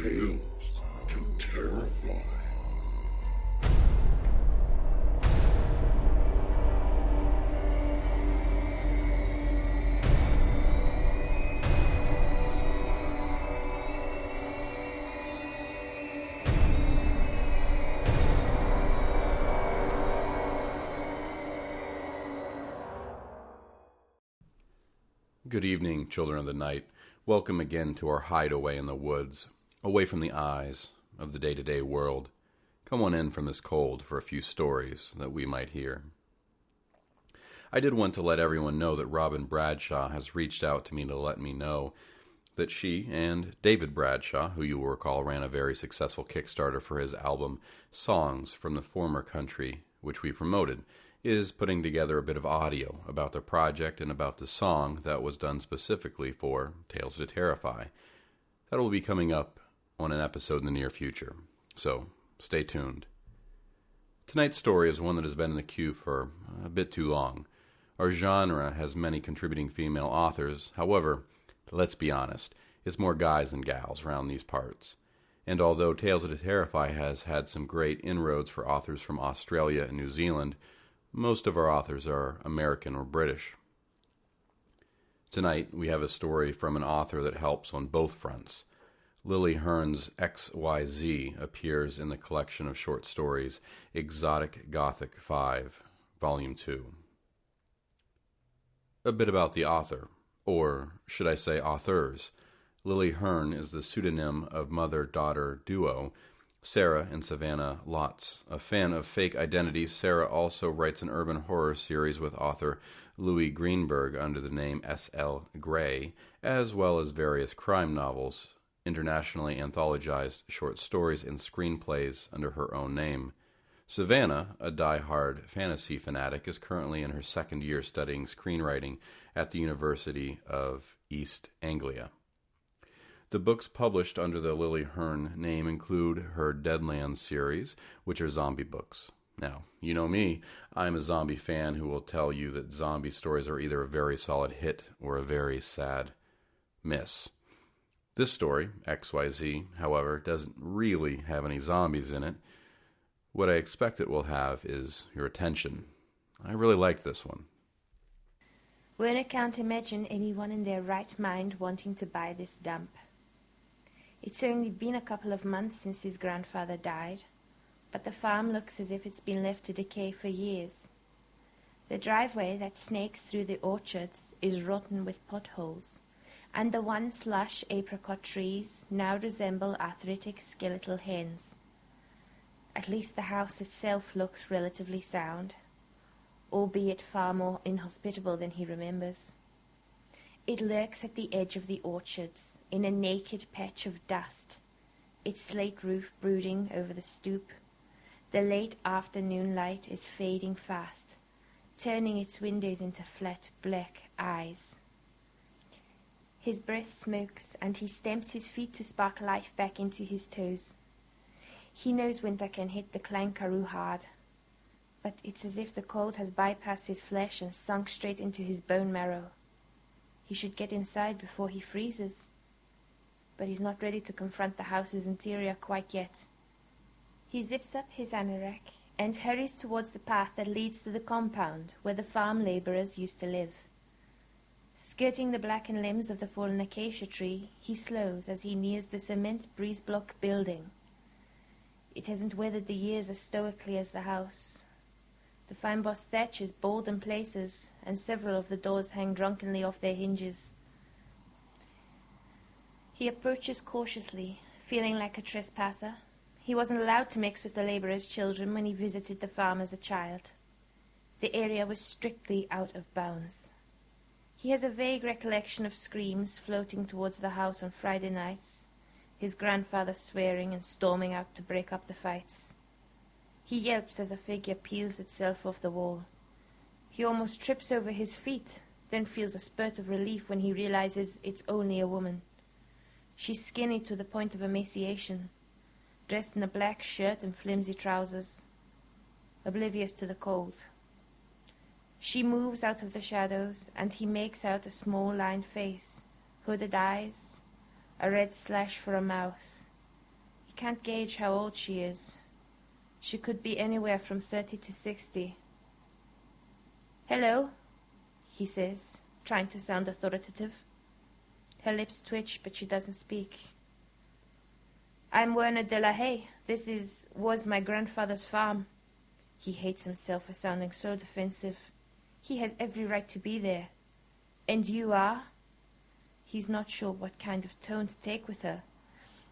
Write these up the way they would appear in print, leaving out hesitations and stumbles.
Tales to Terrify. Good evening, children of the night. Welcome again to our hideaway in the woods, away from the eyes of the day-to-day world. Come on in from this cold for a few stories that we might hear. I did want to let everyone know that Robin Bradshaw has reached out to me to let me know that she and David Bradshaw, who you will recall ran a very successful Kickstarter for his album Songs from the Former Country, which we promoted, is putting together a bit of audio about the project and about the song that was done specifically for Tales to Terrify. That will be coming up on an episode in the near future, so stay tuned. Tonight's story is one that has been in the queue for a bit too long. Our genre has many contributing female authors. However, let's be honest, it's more guys than gals around these parts. And although Tales to Terrify has had some great inroads for authors from Australia and New Zealand, most of our authors are American or British. Tonight, we have a story from an author that helps on both fronts. Lily Herne's XYZ appears in the collection of short stories Exotic Gothic 5, Volume 2. A bit about the author, or should I say authors. Lily Herne is the pseudonym of mother-daughter duo Sarah and Savannah Lotz. A fan of fake identities, Sarah also writes an urban horror series with author Louis Greenberg under the name S.L. Gray, as well as various crime novels, internationally anthologized short stories, and screenplays under her own name. Savannah, a die-hard fantasy fanatic, is currently in her second year studying screenwriting at the University of East Anglia. The books published under the Lily Herne name include her Deadlands series, which are zombie books. Now, you know me, I'm a zombie fan who will tell you that zombie stories are either a very solid hit or a very sad miss. This story, XYZ, however, doesn't really have any zombies in it. What I expect it will have is your attention. I really like this one. Werner can't imagine anyone in their right mind wanting to buy this dump. It's only been a couple of months since his grandfather died, but the farm looks as if it's been left to decay for years. The driveway that snakes through the orchards is rotten with potholes, and the once lush apricot trees now resemble arthritic skeletal hens. At least the house itself looks relatively sound, albeit far more inhospitable than he remembers. It lurks at the edge of the orchards, in a naked patch of dust, its slate roof brooding over the stoop. The late afternoon light is fading fast, turning its windows into flat black eyes. His breath smokes, and he stamps his feet to spark life back into his toes. He knows winter can hit the Klein Karoo hard, but it's as if the cold has bypassed his flesh and sunk straight into his bone marrow. He should get inside before he freezes, but he's not ready to confront the house's interior quite yet. He zips up his anorak and hurries towards the path that leads to the compound where the farm labourers used to live. Skirting the blackened limbs of the fallen acacia tree, he slows as he nears the cement breeze-block building. It hasn't weathered the years as stoically as the house. The fine-bossed thatch is bald in places, and several of the doors hang drunkenly off their hinges. He approaches cautiously, feeling like a trespasser. He wasn't allowed to mix with the labourers' children when he visited the farm as a child. The area was strictly out of bounds. He has a vague recollection of screams floating towards the house on Friday nights, his grandfather swearing and storming out to break up the fights. He yelps as a figure peels itself off the wall. He almost trips over his feet, then feels a spurt of relief when he realizes it's only a woman. She's skinny to the point of emaciation, dressed in a black shirt and flimsy trousers, oblivious to the cold. She moves out of the shadows, and he makes out a small lined face, hooded eyes, a red slash for a mouth, can't gauge how old she is. She could be anywhere from 30 to 60. "Hello," he says, trying to sound authoritative. Her lips twitch, but she doesn't speak. "I'm Werner de la Haye. Was my grandfather's farm." He hates himself for sounding so defensive. He has every right to be there. "And you are?" He's not sure what kind of tone to take with her,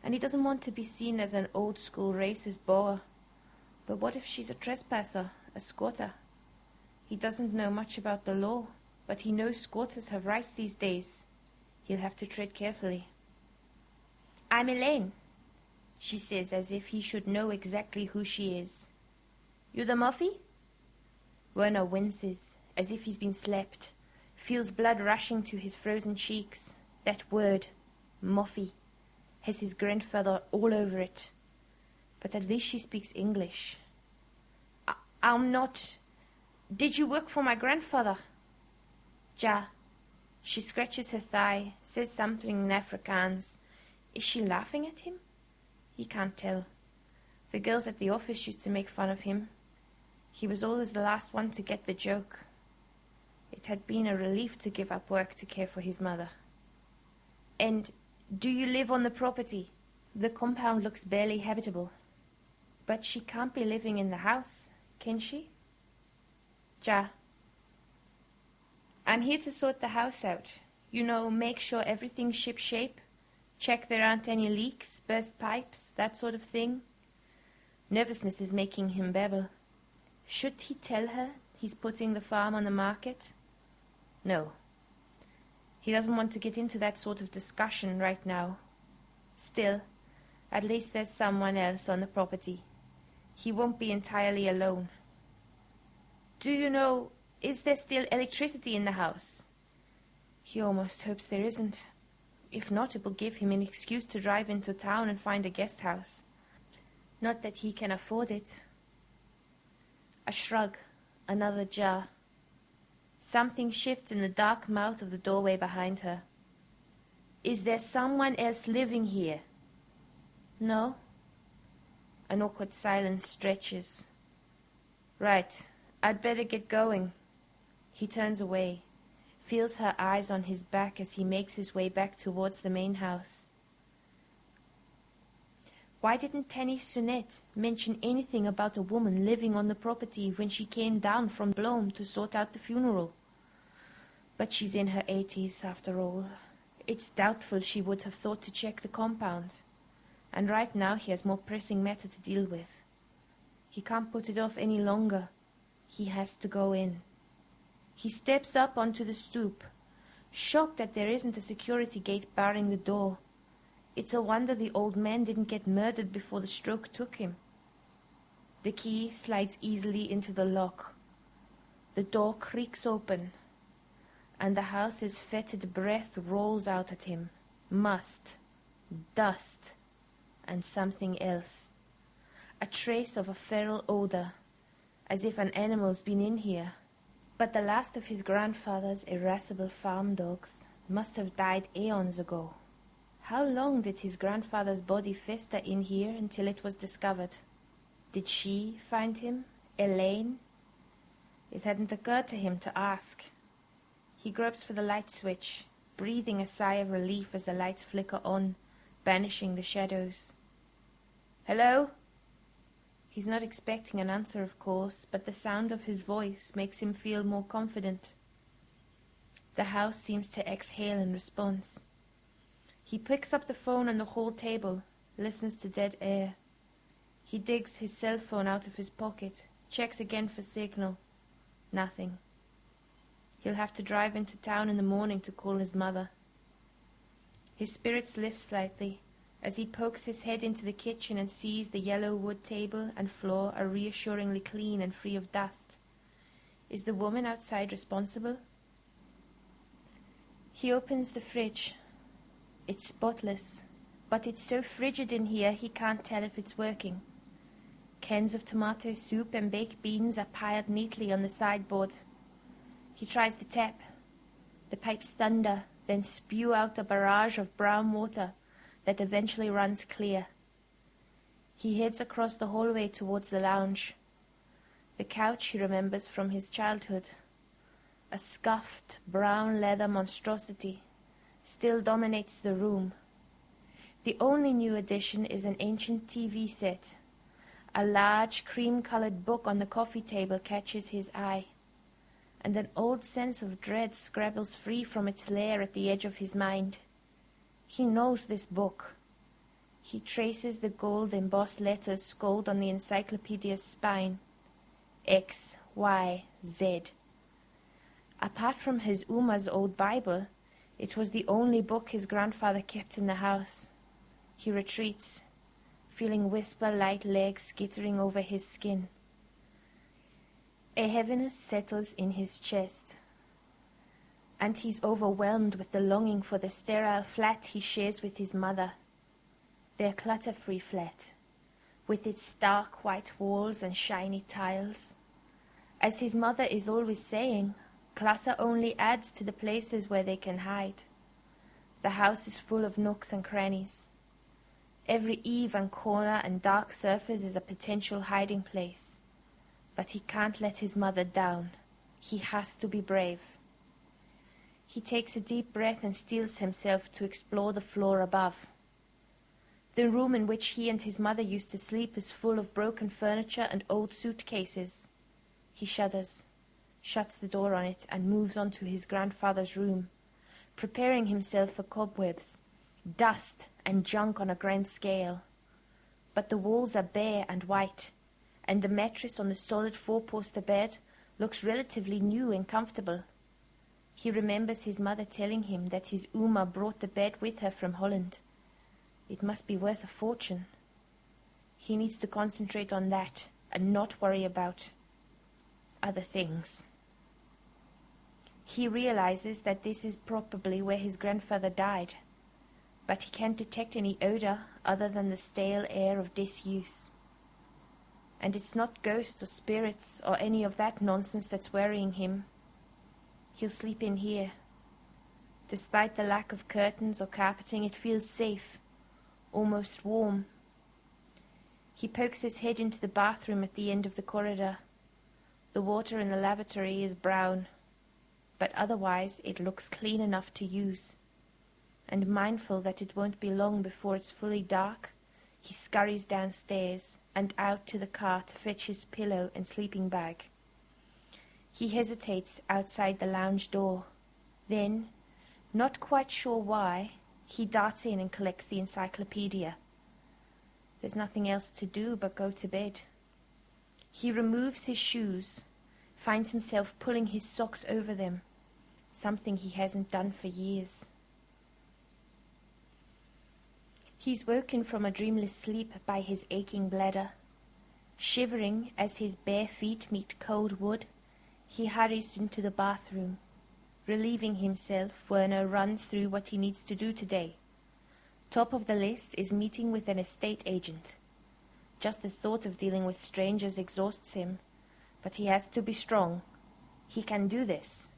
and he doesn't want to be seen as an old-school racist boer. But what if she's a trespasser, a squatter? He doesn't know much about the law, but he knows squatters have rights these days. He'll have to tread carefully. "I'm Elaine," she says, as if he should know exactly who she is. "You the Muffy?" Werner winces, as if he's been slapped, feels blood rushing to his frozen cheeks. That word, Muffy, has his grandfather all over it. But at least she speaks English. I'm not... Did you work for my grandfather?" "Ja." She scratches her thigh, says something in Afrikaans. Is she laughing at him? He can't tell. The girls at the office used to make fun of him. He was always the last one to get the joke. It had been a relief to give up work to care for his mother. "And do you live on the property?" The compound looks barely habitable. But she can't be living in the house, can she? "Ja." "I'm here to sort the house out. You know, make sure everything's ship-shape. Check there aren't any leaks, burst pipes, that sort of thing." Nervousness is making him babble. Should he tell her he's putting the farm on the market? No. He doesn't want to get into that sort of discussion right now. Still, at least there's someone else on the property. He won't be entirely alone. "Do you know, is there still electricity in the house?" He almost hopes there isn't. If not, it will give him an excuse to drive into town and find a guest house. Not that he can afford it. A shrug, another jar. Something shifts in the dark mouth of the doorway behind her. "Is there someone else living here?" "No." An awkward silence stretches. "Right, I'd better get going." He turns away, feels her eyes on his back as he makes his way back towards the main house. Why didn't Tanny Sunette mention anything about a woman living on the property when she came down from Bloem to sort out the funeral? But she's in her 80s, after all. It's doubtful she would have thought to check the compound. And right now he has more pressing matter to deal with. He can't put it off any longer. He has to go in. He steps up onto the stoop, shocked that there isn't a security gate barring the door. It's a wonder the old man didn't get murdered before the stroke took him. The key slides easily into the lock. The door creaks open, and the house's fetid breath rolls out at him. Must, dust, and something else. A trace of a feral odor, as if an animal's been in here. But the last of his grandfather's irascible farm dogs must have died aeons ago. How long did his grandfather's body fester in here until it was discovered? Did she find him? Elaine? It hadn't occurred to him to ask. He gropes for the light switch, breathing a sigh of relief as the lights flicker on, banishing the shadows. "Hello?" He's not expecting an answer, of course, but the sound of his voice makes him feel more confident. The house seems to exhale in response. He picks up the phone on the hall table, listens to dead air. He digs his cell phone out of his pocket, checks again for signal. Nothing. He'll have to drive into town in the morning to call his mother. His spirits lift slightly as he pokes his head into the kitchen and sees the yellow wood table and floor are reassuringly clean and free of dust. Is the woman outside responsible? He opens the fridge. It's spotless, but it's so frigid in here he can't tell if it's working. Cans of tomato soup and baked beans are piled neatly on the sideboard. He tries the tap. The pipes thunder, then spew out a barrage of brown water that eventually runs clear. He heads across the hallway towards the lounge. The couch he remembers from his childhood, a scuffed brown leather monstrosity, still dominates the room. The only new addition is an ancient TV set. A large cream-colored book on the coffee table catches his eye, and an old sense of dread scrabbles free from its lair at the edge of his mind. He knows this book. He traces the gold-embossed letters scrawled on the encyclopedia's spine. X, Y, Z. Apart from his Uma's old Bible, it was the only book his grandfather kept in the house. He retreats, feeling whisper-light legs skittering over his skin. A heaviness settles in his chest, and he's overwhelmed with the longing for the sterile flat he shares with his mother. Their clutter-free flat, with its stark white walls and shiny tiles. As his mother is always saying, clutter only adds to the places where they can hide. The house is full of nooks and crannies. Every eave and corner and dark surface is a potential hiding place. But he can't let his mother down. He has to be brave. He takes a deep breath and steels himself to explore the floor above. The room in which he and his mother used to sleep is full of broken furniture and old suitcases. He shudders, shuts the door on it, and moves on to his grandfather's room, preparing himself for cobwebs, dust, and junk on a grand scale. But the walls are bare and white, and the mattress on the solid four-poster bed looks relatively new and comfortable. He remembers his mother telling him that his Uma brought the bed with her from Holland. It must be worth a fortune. He needs to concentrate on that and not worry about other things. He realizes that this is probably where his grandfather died, but he can't detect any odor other than the stale air of disuse. And it's not ghosts or spirits or any of that nonsense that's worrying him. He'll sleep in here. Despite the lack of curtains or carpeting, it feels safe, almost warm. He pokes his head into the bathroom at the end of the corridor. The water in the lavatory is brown, but otherwise it looks clean enough to use. And mindful that it won't be long before it's fully dark, he scurries downstairs and out to the car to fetch his pillow and sleeping bag. He hesitates outside the lounge door. Then, not quite sure why, he darts in and collects the encyclopedia. There's nothing else to do but go to bed. He removes his shoes, finds himself pulling his socks over them, something he hasn't done for years. He's woken from a dreamless sleep by his aching bladder. Shivering as his bare feet meet cold wood, he hurries into the bathroom. Relieving himself, Herne runs through what he needs to do today. Top of the list is meeting with an estate agent. Just the thought of dealing with strangers exhausts him, but he has to be strong. He can do this.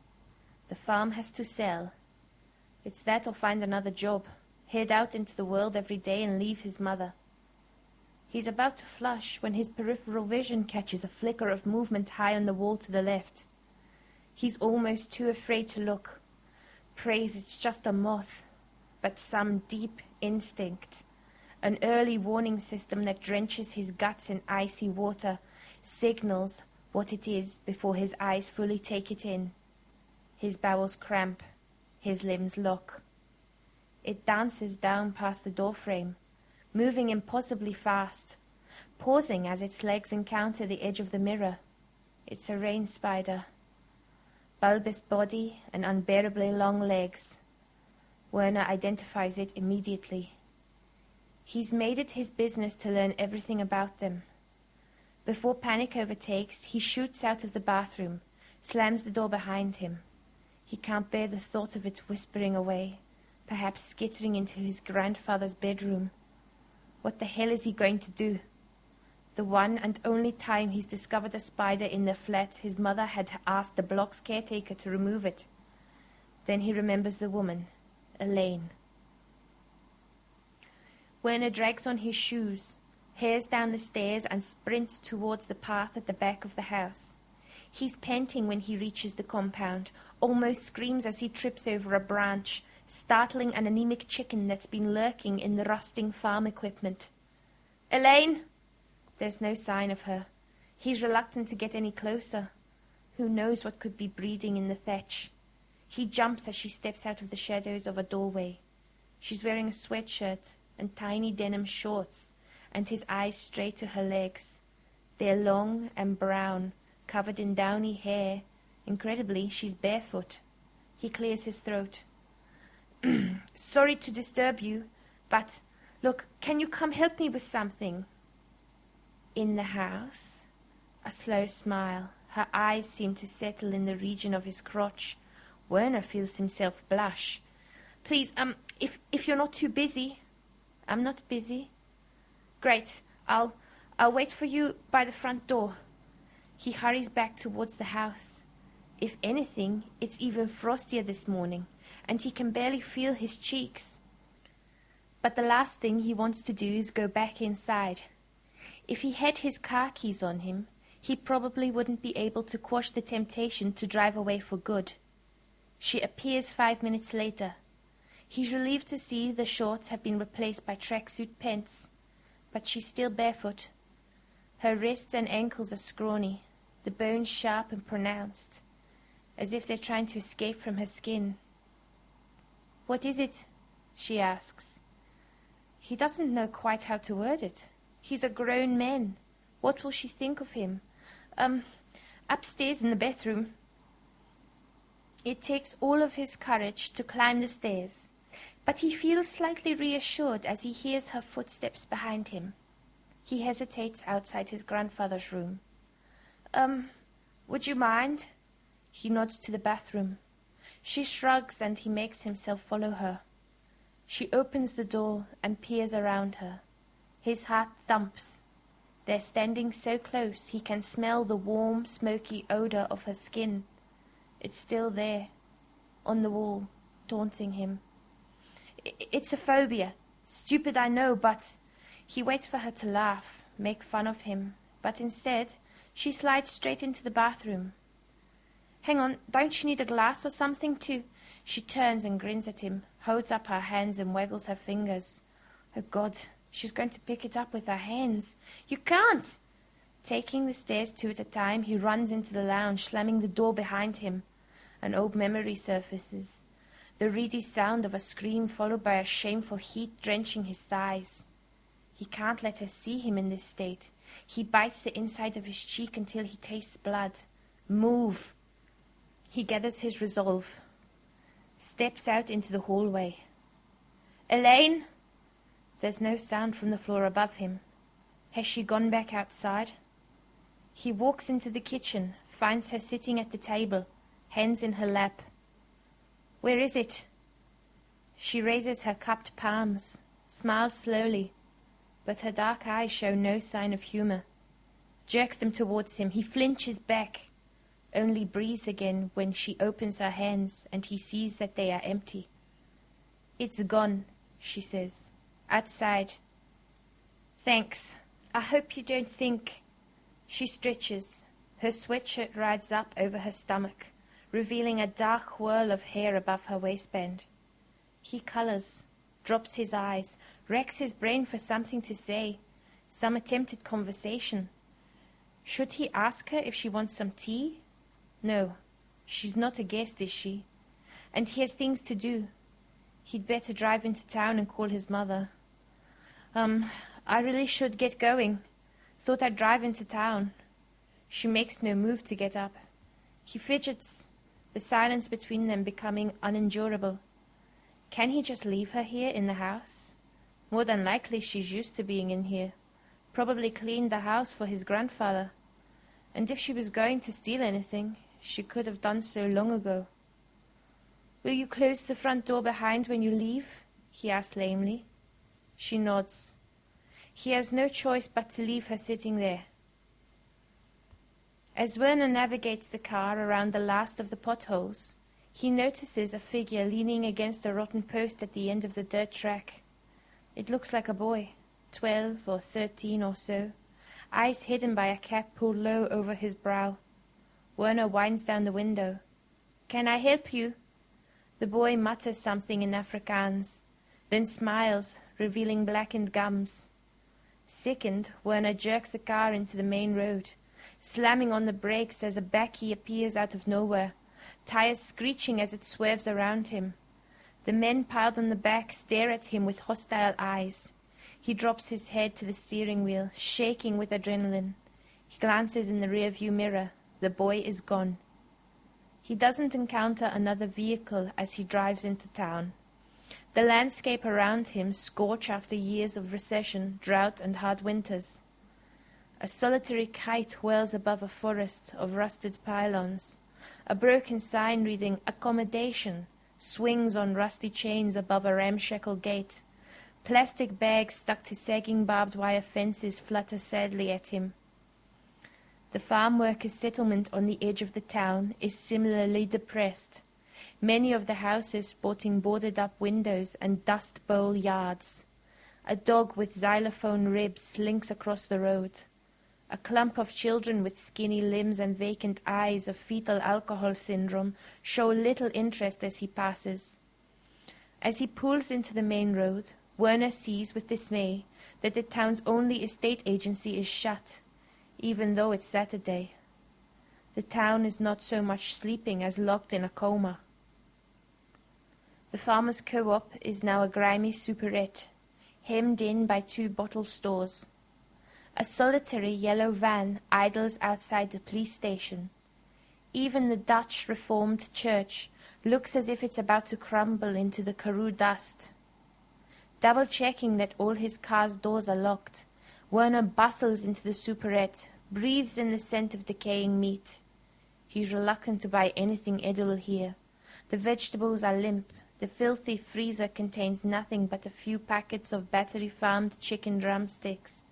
The farm has to sell. It's that or find another job, head out into the world every day and leave his mother. He's about to flush when his peripheral vision catches a flicker of movement high on the wall to the left. He's almost too afraid to look. Prays it's just a moth, but some deep instinct, an early warning system that drenches his guts in icy water, signals what it is before his eyes fully take it in. His bowels cramp, his limbs lock. It dances down past the doorframe, moving impossibly fast, pausing as its legs encounter the edge of the mirror. It's a rain spider. Bulbous body and unbearably long legs. Herne identifies it immediately. He's made it his business to learn everything about them. Before panic overtakes, he shoots out of the bathroom, slams the door behind him. He can't bear the thought of it whispering away, perhaps skittering into his grandfather's bedroom. What the hell is he going to do? The one and only time he's discovered a spider in their flat, his mother had asked the block's caretaker to remove it. Then he remembers the woman, Elaine. Herne drags on his shoes, tears down the stairs and sprints towards the path at the back of the house. He's panting when he reaches the compound, almost screams as he trips over a branch, startling an anemic chicken that's been lurking in the rusting farm equipment. "Elaine!" There's no sign of her. He's reluctant to get any closer. Who knows what could be breeding in the thatch? He jumps as she steps out of the shadows of a doorway. She's wearing a sweatshirt and tiny denim shorts, and his eyes stray to her legs. They're long and brown, covered in downy hair. Incredibly, she's barefoot. He clears his throat. "Sorry to disturb you, but, look, can you come help me with something?" In the house? A slow smile. Her eyes seem to settle in the region of his crotch. Werner feels himself blush. "Please, if you're not too busy." "I'm not busy." "Great. I'll wait for you by the front door." He hurries back towards the house. If anything, it's even frostier this morning, and he can barely feel his cheeks. But the last thing he wants to do is go back inside. If he had his car keys on him, he probably wouldn't be able to quash the temptation to drive away for good. She appears 5 minutes later. He's relieved to see the shorts have been replaced by tracksuit pants, but she's still barefoot. Her wrists and ankles are scrawny, the bones sharp and pronounced, as if they're trying to escape from her skin. "What is it?" she asks. He doesn't know quite how to word it. He's a grown man. What will she think of him? Upstairs in the bathroom." It takes all of his courage to climb the stairs, but he feels slightly reassured as he hears her footsteps behind him. He hesitates outside his grandfather's room. Would you mind?" He nods to the bathroom. She shrugs and he makes himself follow her. She opens the door and peers around her. His heart thumps. They're standing so close he can smell the warm, smoky odor of her skin. It's still there, on the wall, taunting him. It's a phobia. Stupid, I know, but... He waits for her to laugh, make fun of him, but instead she slides straight into the bathroom. "Hang on, don't you need a glass or something to..." She turns and grins at him, holds up her hands and waggles her fingers. Oh God, she's going to pick it up with her hands. "You can't!" Taking the stairs 2 at a time, he runs into the lounge, slamming the door behind him. An old memory surfaces. The reedy sound of a scream followed by a shameful heat drenching his thighs. He can't let her see him in this state. He bites the inside of his cheek until he tastes blood. Move! He gathers his resolve. Steps out into the hallway. "Elaine!" There's no sound from the floor above him. Has she gone back outside? He walks into the kitchen, finds her sitting at the table, hands in her lap. "Where is it?" She raises her cupped palms, smiles slowly, but her dark eyes show no sign of humor. Jerks them towards him. He flinches back, only breathes again when she opens her hands and he sees that they are empty. "It's gone," she says. "Outside." "Thanks. I hope you don't think..." She stretches. Her sweatshirt rides up over her stomach, revealing a dark whirl of hair above her waistband. He colors, drops his eyes, racks his brain for something to say, some attempted conversation. Should he ask her if she wants some tea? No, she's not a guest, is she? And he has things to do. He'd better drive into town and call his mother. I really should get going. Thought I'd drive into town." She makes no move to get up. He fidgets, the silence between them becoming unendurable. Can he just leave her here in the house? More than likely she's used to being in here. Probably cleaned the house for his grandfather. And if she was going to steal anything, she could have done so long ago. "Will you close the front door behind when you leave?" he asks lamely. She nods. He has no choice but to leave her sitting there. As Werner navigates the car around the last of the potholes, he notices a figure leaning against a rotten post at the end of the dirt track. It looks like a boy, 12 or 13 or so, eyes hidden by a cap pulled low over his brow. Werner winds down the window. "Can I help you?" The boy mutters something in Afrikaans, then smiles, revealing blackened gums. Sickened, Werner jerks the car into the main road, slamming on the brakes as a bakkie appears out of nowhere, tires screeching as it swerves around him. The men piled on the back stare at him with hostile eyes. He drops his head to the steering wheel, shaking with adrenaline. He glances in the rear-view mirror. The boy is gone. He doesn't encounter another vehicle as he drives into town. The landscape around him scorch after years of recession, drought, and hard winters. A solitary kite whirls above a forest of rusted pylons. A broken sign reading "Accommodation" swings on rusty chains above a ramshackle gate. Plastic bags stuck to sagging barbed wire fences flutter sadly at him. The farm workers' settlement on the edge of the town is similarly depressed, many of the houses sporting boarded-up windows and dust bowl yards. A dog with xylophone ribs slinks across the road. A clump of children with skinny limbs and vacant eyes of fetal alcohol syndrome show little interest as he passes. As he pulls into the main road, Werner sees with dismay that the town's only estate agency is shut, even though it's Saturday. The town is not so much sleeping as locked in a coma. The farmer's co-op is now a grimy superette, hemmed in by 2 bottle stores. A solitary yellow van idles outside the police station. Even the Dutch Reformed Church looks as if it's about to crumble into the Karoo dust. Double-checking that all his car's doors are locked, Werner bustles into the superette, breathes in the scent of decaying meat. He's reluctant to buy anything edible here. The vegetables are limp. The filthy freezer contains nothing but a few packets of battery-farmed chicken drumsticks.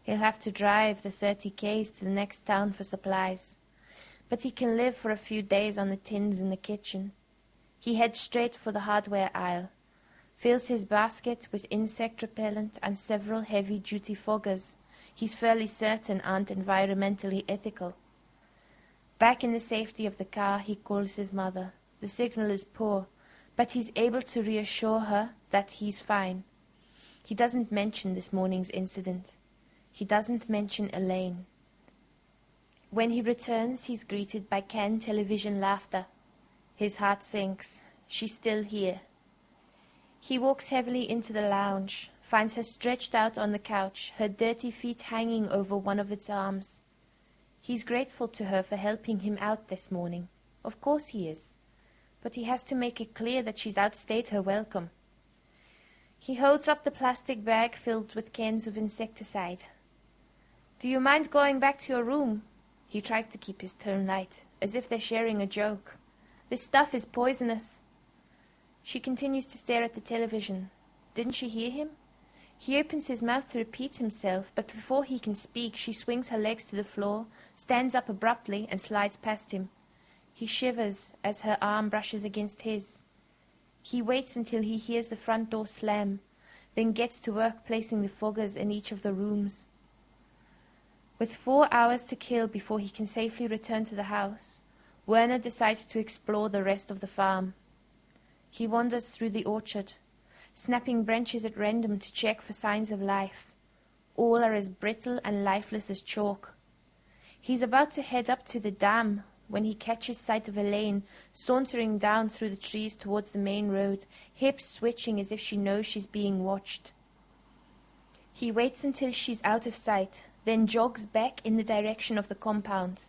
He'll have to drive the 30 k's to the next town for supplies. But he can live for a few days on the tins in the kitchen. He heads straight for the hardware aisle, fills his basket with insect repellent and several heavy-duty foggers he's fairly certain aren't environmentally ethical. Back in the safety of the car, he calls his mother. The signal is poor, but he's able to reassure her that he's fine. He doesn't mention this morning's incident. He doesn't mention Elaine. When he returns, he's greeted by canned television laughter. His heart sinks. She's still here. He walks heavily into the lounge, finds her stretched out on the couch, her dirty feet hanging over one of its arms. He's grateful to her for helping him out this morning. Of course he is. But he has to make it clear that she's outstayed her welcome. He holds up the plastic bag filled with cans of insecticide. "Do you mind going back to your room?" He tries to keep his tone light, as if they're sharing a joke. "This stuff is poisonous." She continues to stare at the television. Didn't she hear him? He opens his mouth to repeat himself, but before he can speak, she swings her legs to the floor, stands up abruptly, and slides past him. He shivers as her arm brushes against his. He waits until he hears the front door slam, then gets to work placing the foggers in each of the rooms. With 4 hours to kill before he can safely return to the house, Werner decides to explore the rest of the farm. He wanders through the orchard, snapping branches at random to check for signs of life. All are as brittle and lifeless as chalk. He's about to head up to the dam when he catches sight of Elaine sauntering down through the trees towards the main road, hips switching as if she knows she's being watched. He waits until she's out of sight, then jogs back in the direction of the compound.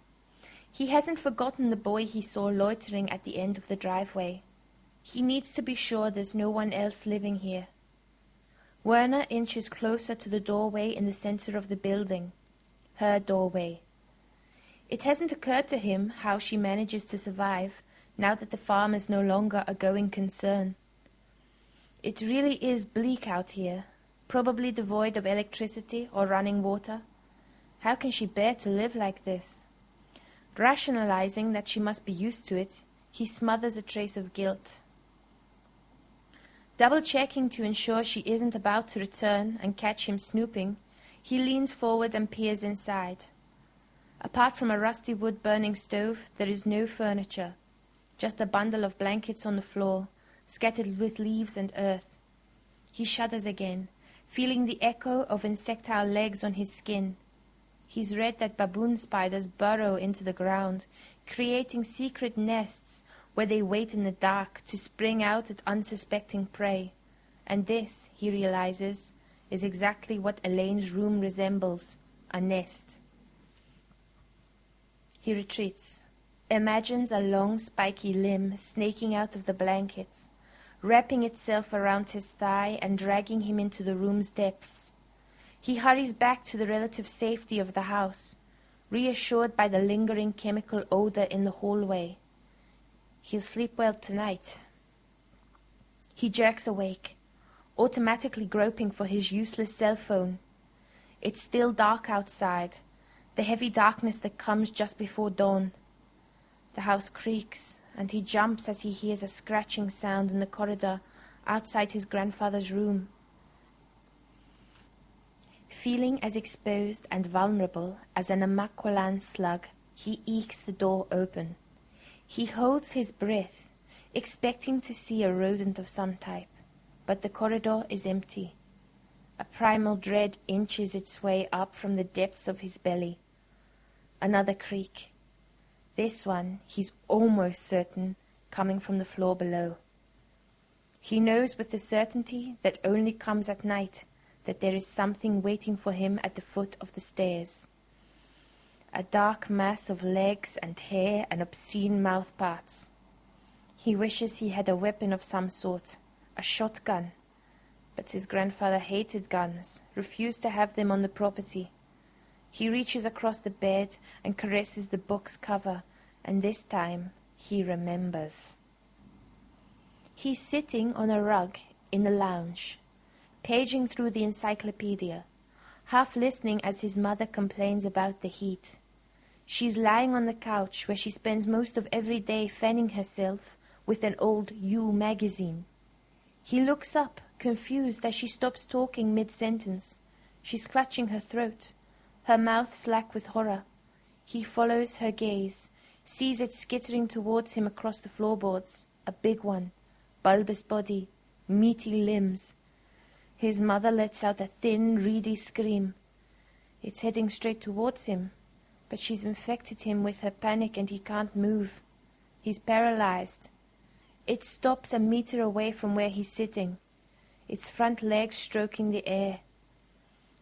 He hasn't forgotten the boy he saw loitering at the end of the driveway. He needs to be sure there's no one else living here. Werner inches closer to the doorway in the center of the building. Her doorway. It hasn't occurred to him how she manages to survive now that the farm is no longer a going concern. It really is bleak out here, probably devoid of electricity or running water. How can she bear to live like this? Rationalizing that she must be used to it, he smothers a trace of guilt. Double-checking to ensure she isn't about to return and catch him snooping, he leans forward and peers inside. Apart from a rusty wood-burning stove, there is no furniture, just a bundle of blankets on the floor, scattered with leaves and earth. He shudders again, feeling the echo of insectile legs on his skin. He's read that baboon spiders burrow into the ground, creating secret nests where they wait in the dark to spring out at unsuspecting prey. And this, he realizes, is exactly what Elaine's room resembles, a nest. He retreats, imagines a long spiky limb snaking out of the blankets, wrapping itself around his thigh and dragging him into the room's depths. He hurries back to the relative safety of the house, reassured by the lingering chemical odor in the hallway. He'll sleep well tonight. He jerks awake, automatically groping for his useless cell phone. It's still dark outside, the heavy darkness that comes just before dawn. The house creaks, and he jumps as he hears a scratching sound in the corridor outside his grandfather's room. Feeling as exposed and vulnerable as an Amaqualan slug, he ekes the door open. He holds his breath, expecting to see a rodent of some type, but the corridor is empty. A primal dread inches its way up from the depths of his belly. Another creak. This one, he's almost certain, coming from the floor below. He knows with the certainty that only comes at night that there is something waiting for him at the foot of the stairs. A dark mass of legs and hair and obscene mouth parts. He wishes he had a weapon of some sort, a shotgun, but his grandfather hated guns, refused to have them on the property. He reaches across the bed and caresses the book's cover, and this time he remembers. He's sitting on a rug in the lounge, paging through the encyclopedia, half listening as his mother complains about the heat. She's lying on the couch where she spends most of every day fanning herself with an old You magazine. He looks up, confused, as she stops talking mid-sentence. She's clutching her throat, her mouth slack with horror. He follows her gaze, sees it skittering towards him across the floorboards, a big one, bulbous body, meaty limbs. His mother lets out a thin, reedy scream. It's heading straight towards him, but she's infected him with her panic and he can't move. He's paralyzed. It stops a meter away from where he's sitting, its front legs stroking the air.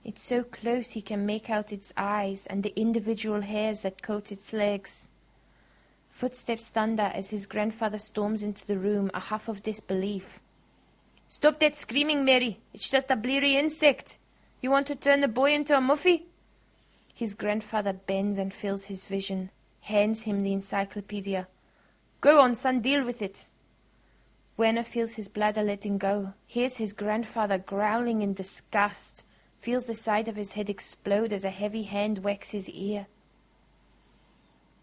It's so close he can make out its eyes and the individual hairs that coat its legs. Footsteps thunder as his grandfather storms into the room, a huff of disbelief. "Stop that screaming, Mary. It's just a bleary insect. You want to turn the boy into a muffy?" His grandfather bends and fills his vision, hands him the encyclopedia. "Go on, son, deal with it." Werner feels his bladder letting go, hears his grandfather growling in disgust, feels the side of his head explode as a heavy hand whacks his ear.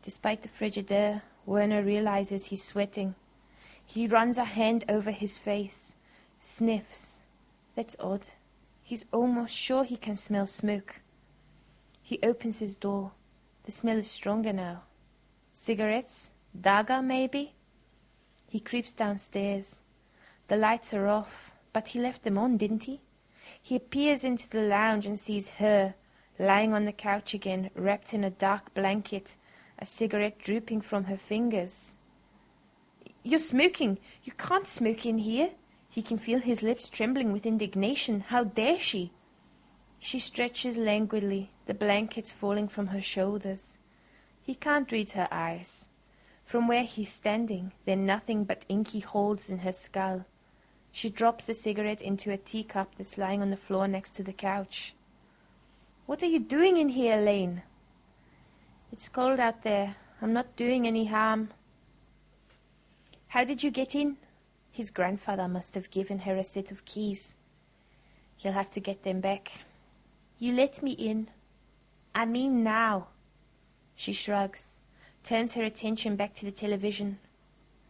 Despite the frigid air, Werner realizes he's sweating. He runs a hand over his face, sniffs. That's odd. He's almost sure he can smell smoke. He opens his door. The smell is stronger now. Cigarettes? Daga, maybe? He creeps downstairs. The lights are off, but he left them on, didn't he? He peers into the lounge and sees her, lying on the couch again, wrapped in a dark blanket, a cigarette drooping from her fingers. "You're smoking! You can't smoke in here!" He can feel his lips trembling with indignation. How dare she? She stretches languidly, the blankets falling from her shoulders. He can't read her eyes. From where he's standing, there are nothing but inky holes in her skull. She drops the cigarette into a teacup that's lying on the floor next to the couch. "What are you doing in here, Elaine?" "It's cold out there. I'm not doing any harm." "How did you get in?" His grandfather must have given her a set of keys. He'll have to get them back. "You let me in." "I mean now." She shrugs, turns her attention back to the television.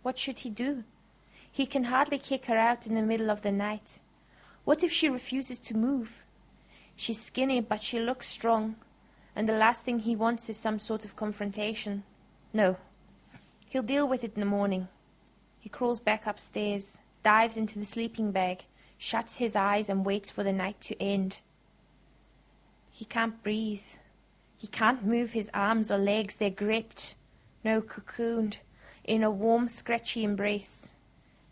What should he do? He can hardly kick her out in the middle of the night. What if she refuses to move? She's skinny, but she looks strong, and the last thing he wants is some sort of confrontation. No. He'll deal with it in the morning. He crawls back upstairs, dives into the sleeping bag, shuts his eyes and waits for the night to end. He can't breathe. He can't move his arms or legs. They're gripped, no, cocooned, in a warm, scratchy embrace.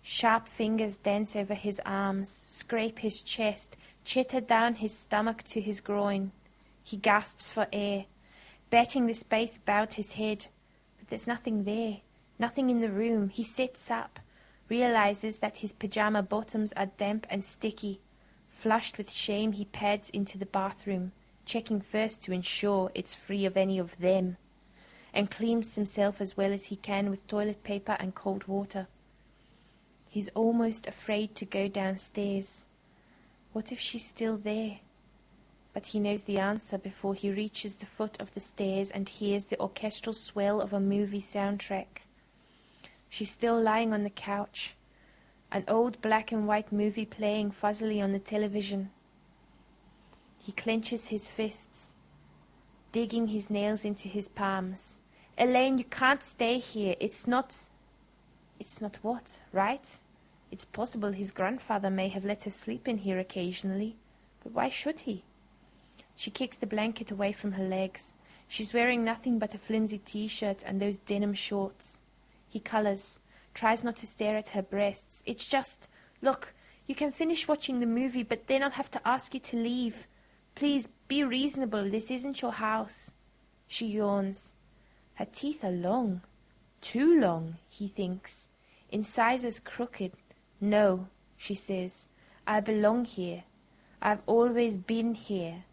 Sharp fingers dance over his arms, scrape his chest, chitter down his stomach to his groin. He gasps for air, betting the space about his head. But there's nothing there, nothing in the room. He sits up, realizes that his pajama bottoms are damp and sticky. Flushed with shame, he pads into the bathroom, checking first to ensure it's free of any of them, and cleans himself as well as he can with toilet paper and cold water. He's almost afraid to go downstairs. What if she's still there? But he knows the answer before he reaches the foot of the stairs and hears the orchestral swell of a movie soundtrack. She's still lying on the couch, an old black and white movie playing fuzzily on the television. He clenches his fists, digging his nails into his palms. Elaine, you can't stay here. It's not what, right? It's possible his grandfather may have let her sleep in here occasionally, but why should he? She kicks the blanket away from her legs. She's wearing nothing but a flimsy t-shirt and those denim shorts. He colors, tries not to stare at her breasts. It's just, look, you can finish watching the movie, but then I'll have to ask you to leave. Please, be reasonable. This isn't your house. She yawns. Her teeth are long. Too long, he thinks. Incisors crooked. No, she says. I belong here. I've always been here.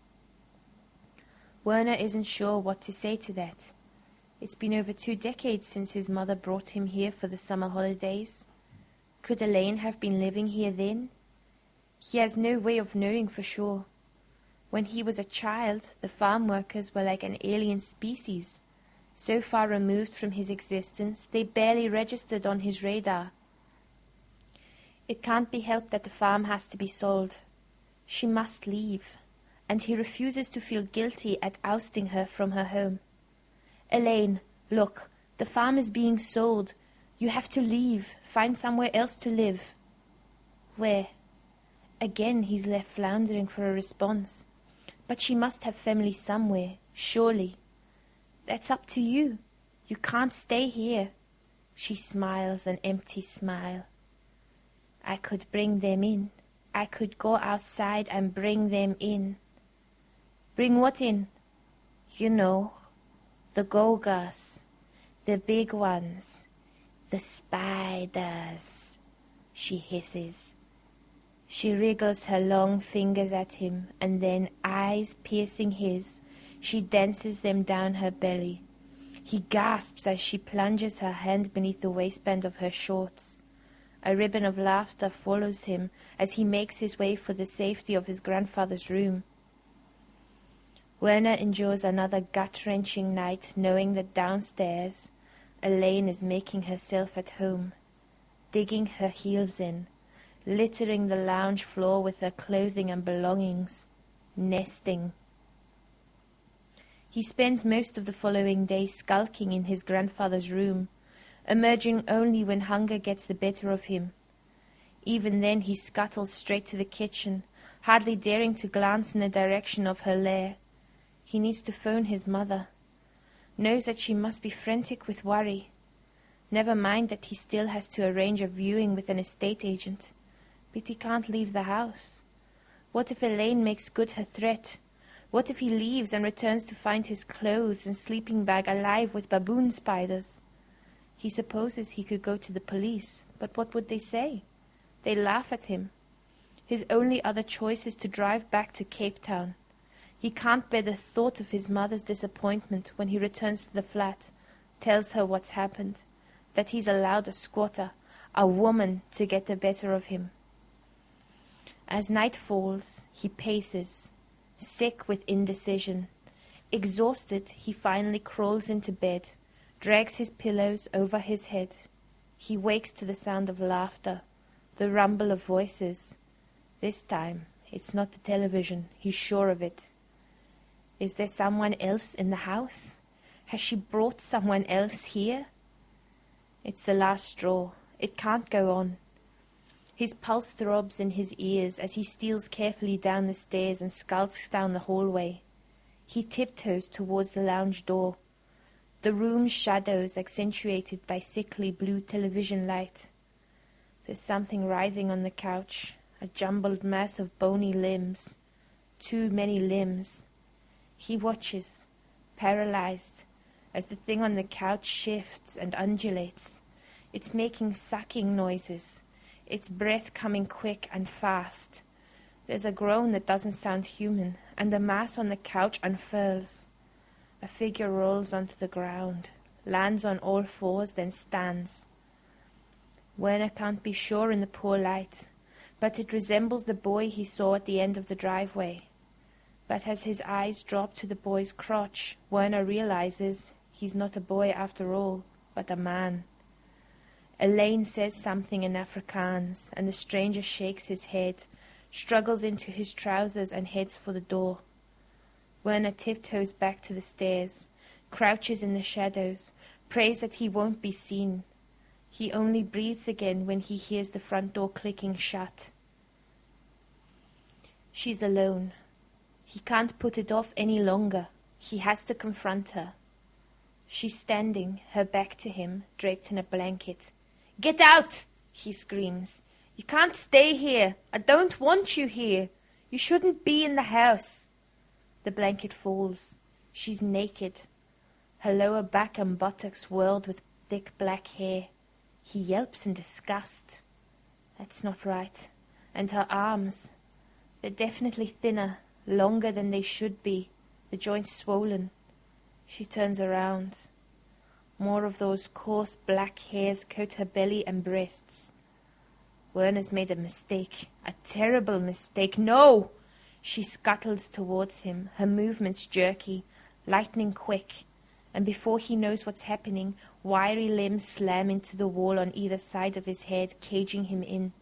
Werner isn't sure what to say to that. It's been over 2 decades since his mother brought him here for the summer holidays. Could Elaine have been living here then? He has no way of knowing for sure. When he was a child, the farm workers were like an alien species, so far removed from his existence they barely registered on his radar. It can't be helped that the farm has to be sold. She must leave, and he refuses to feel guilty at ousting her from her home. Elaine, look, the farm is being sold. You have to leave, find somewhere else to live. Where? Again he's left floundering for a response. But she must have family somewhere, surely. That's up to you. You can't stay here. She smiles an empty smile. I could bring them in. I could go outside and bring them in. Bring what in? You know, the Gogas, the big ones, the spiders, she hisses. She wriggles her long fingers at him, and then, eyes piercing his, she dances them down her belly. He gasps as she plunges her hand beneath the waistband of her shorts. A ribbon of laughter follows him as he makes his way for the safety of his grandfather's room. Werner endures another gut-wrenching night, knowing that downstairs Elaine is making herself at home, digging her heels in, littering the lounge floor with her clothing and belongings, nesting. He spends most of the following day skulking in his grandfather's room, emerging only when hunger gets the better of him. Even then he scuttles straight to the kitchen, hardly daring to glance in the direction of her lair. He needs to phone his mother. Knows that she must be frantic with worry. Never mind that he still has to arrange a viewing with an estate agent. But he can't leave the house. What if Elaine makes good her threat? What if he leaves and returns to find his clothes and sleeping bag alive with baboon spiders? He supposes he could go to the police, but what would they say? They laugh at him. His only other choice is to drive back to Cape Town. He can't bear the thought of his mother's disappointment when he returns to the flat, tells her what's happened, that he's allowed a squatter, a woman, to get the better of him. As night falls, he paces, sick with indecision. Exhausted, he finally crawls into bed, drags his pillows over his head. He wakes to the sound of laughter, the rumble of voices. This time, it's not the television. He's sure of it. Is there someone else in the house? Has she brought someone else here? It's the last straw. It can't go on. His pulse throbs in his ears as he steals carefully down the stairs and skulks down the hallway. He tiptoes towards the lounge door. The room's shadows accentuated by sickly blue television light. There's something writhing on the couch, a jumbled mass of bony limbs. Too many limbs. He watches, paralyzed, as the thing on the couch shifts and undulates. It's making sucking noises, its breath coming quick and fast. There's a groan that doesn't sound human, and the mass on the couch unfurls. A figure rolls onto the ground, lands on all fours, then stands. Werner can't be sure in the poor light, but it resembles the boy he saw at the end of the driveway. But as his eyes drop to the boy's crotch, Werner realizes he's not a boy after all, but a man. Elaine says something in Afrikaans, and the stranger shakes his head, struggles into his trousers and heads for the door. Werner tiptoes back to the stairs, crouches in the shadows, prays that he won't be seen. He only breathes again when he hears the front door clicking shut. She's alone. He can't put it off any longer. He has to confront her. She's standing, her back to him, draped in a blanket. "Get out!" he screams. "You can't stay here. I don't want you here. You shouldn't be in the house." The blanket falls. She's naked. Her lower back and buttocks whirled with thick black hair. He yelps in disgust. That's not right. And her arms. They're definitely thinner, longer than they should be, the joints swollen. She turns around. More of those coarse black hairs coat her belly and breasts. Werner's made a mistake, a terrible mistake. No! She scuttles towards him, her movements jerky, lightning quick, and before he knows what's happening, wiry limbs slam into the wall on either side of his head, caging him in.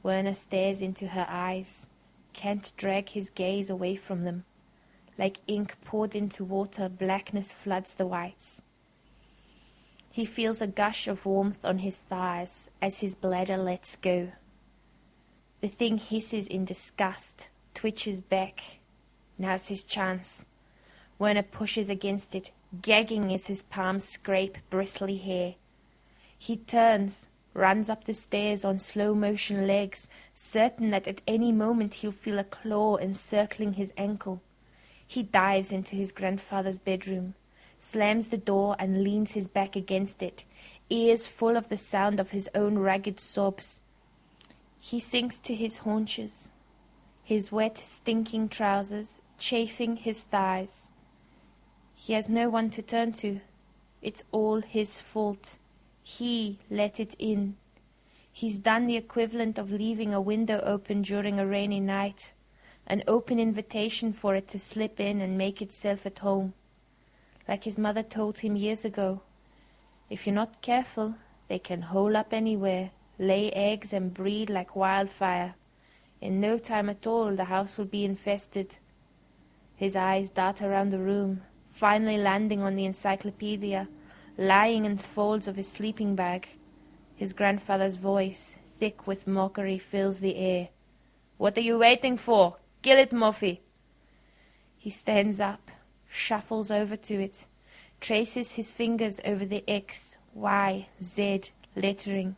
Werner stares into her eyes, can't drag his gaze away from them. Like ink poured into water, blackness floods the whites. He feels a gush of warmth on his thighs as his bladder lets go. The thing hisses in disgust, twitches back. Now's his chance. Werner pushes against it, gagging as his palms scrape bristly hair. He turns, runs up the stairs on slow-motion legs, certain that at any moment he'll feel a claw encircling his ankle. He dives into his grandfather's bedroom, slams the door and leans his back against it, ears full of the sound of his own ragged sobs. He sinks to his haunches, his wet, stinking trousers chafing his thighs. He has no one to turn to. It's all his fault. He let it in. He's done the equivalent of leaving a window open during a rainy night, an open invitation for it to slip in and make itself at home. Like his mother told him years ago, if you're not careful, they can hole up anywhere, lay eggs and breed like wildfire. In no time at all, the house will be infested. His eyes dart around the room, finally landing on the encyclopedia, lying in the folds of his sleeping bag. His grandfather's voice, thick with mockery, fills the air. "What are you waiting for? Kill it, Muffy!" He stands up, shuffles over to it, traces his fingers over the X, Y, Z lettering.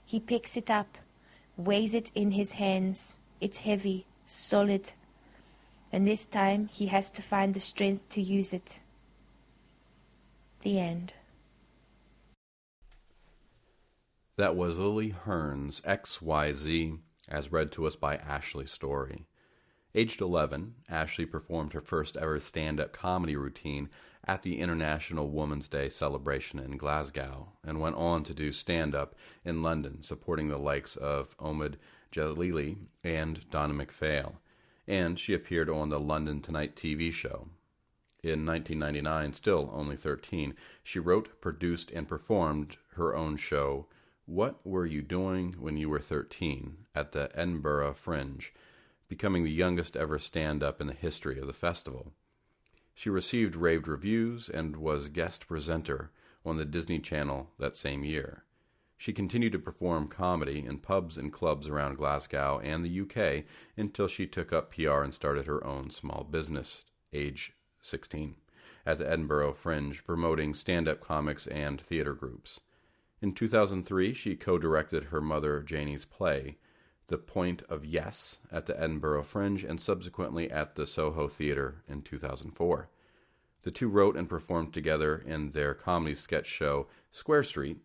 He picks it up, weighs it in his hands. It's heavy, solid, and this time he has to find the strength to use it. The end. That was Lily Herne's XYZ, as read to us by Ashley Story. Aged 11, Ashley performed her first ever stand-up comedy routine at the International Women's Day celebration in Glasgow, and went on to do stand-up in London, supporting the likes of Omid Jalili and Donna McPhail, and she appeared on the London Tonight TV show. In 1999, still only 13, she wrote, produced, and performed her own show, What Were You Doing When You Were 13, at the Edinburgh Fringe, becoming the youngest ever stand-up in the history of the festival. She received raved reviews and was guest presenter on the Disney Channel that same year. She continued to perform comedy in pubs and clubs around Glasgow and the UK until she took up PR and started her own small business, age 16, at the Edinburgh Fringe, promoting stand-up comics and theater groups. In 2003, she co-directed her mother Janie's play, The Point of Yes, at the Edinburgh Fringe and subsequently at the Soho Theatre in 2004. The two wrote and performed together in their comedy sketch show, Square Street,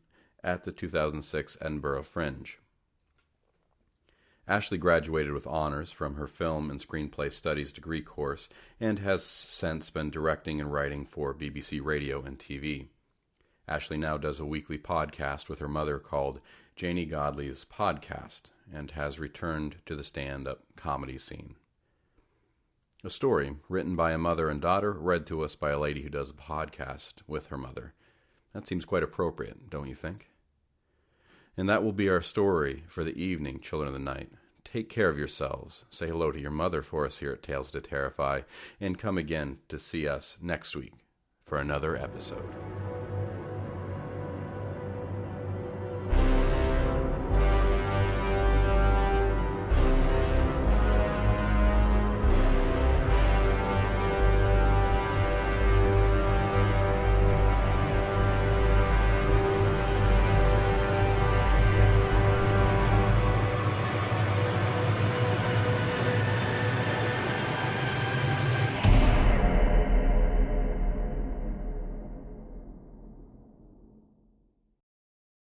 at the 2006 Edinburgh Fringe. Ashley graduated with honors from her film and screenplay studies degree course and has since been directing and writing for BBC Radio and TV. Ashley now does a weekly podcast with her mother called Janie Godley's Podcast and has returned to the stand-up comedy scene. A story written by a mother and daughter, read to us by a lady who does a podcast with her mother. That seems quite appropriate, don't you think? And that will be our story for the evening, children of the night. Take care of yourselves. Say hello to your mother for us here at Tales to Terrify, and come again to see us next week for another episode.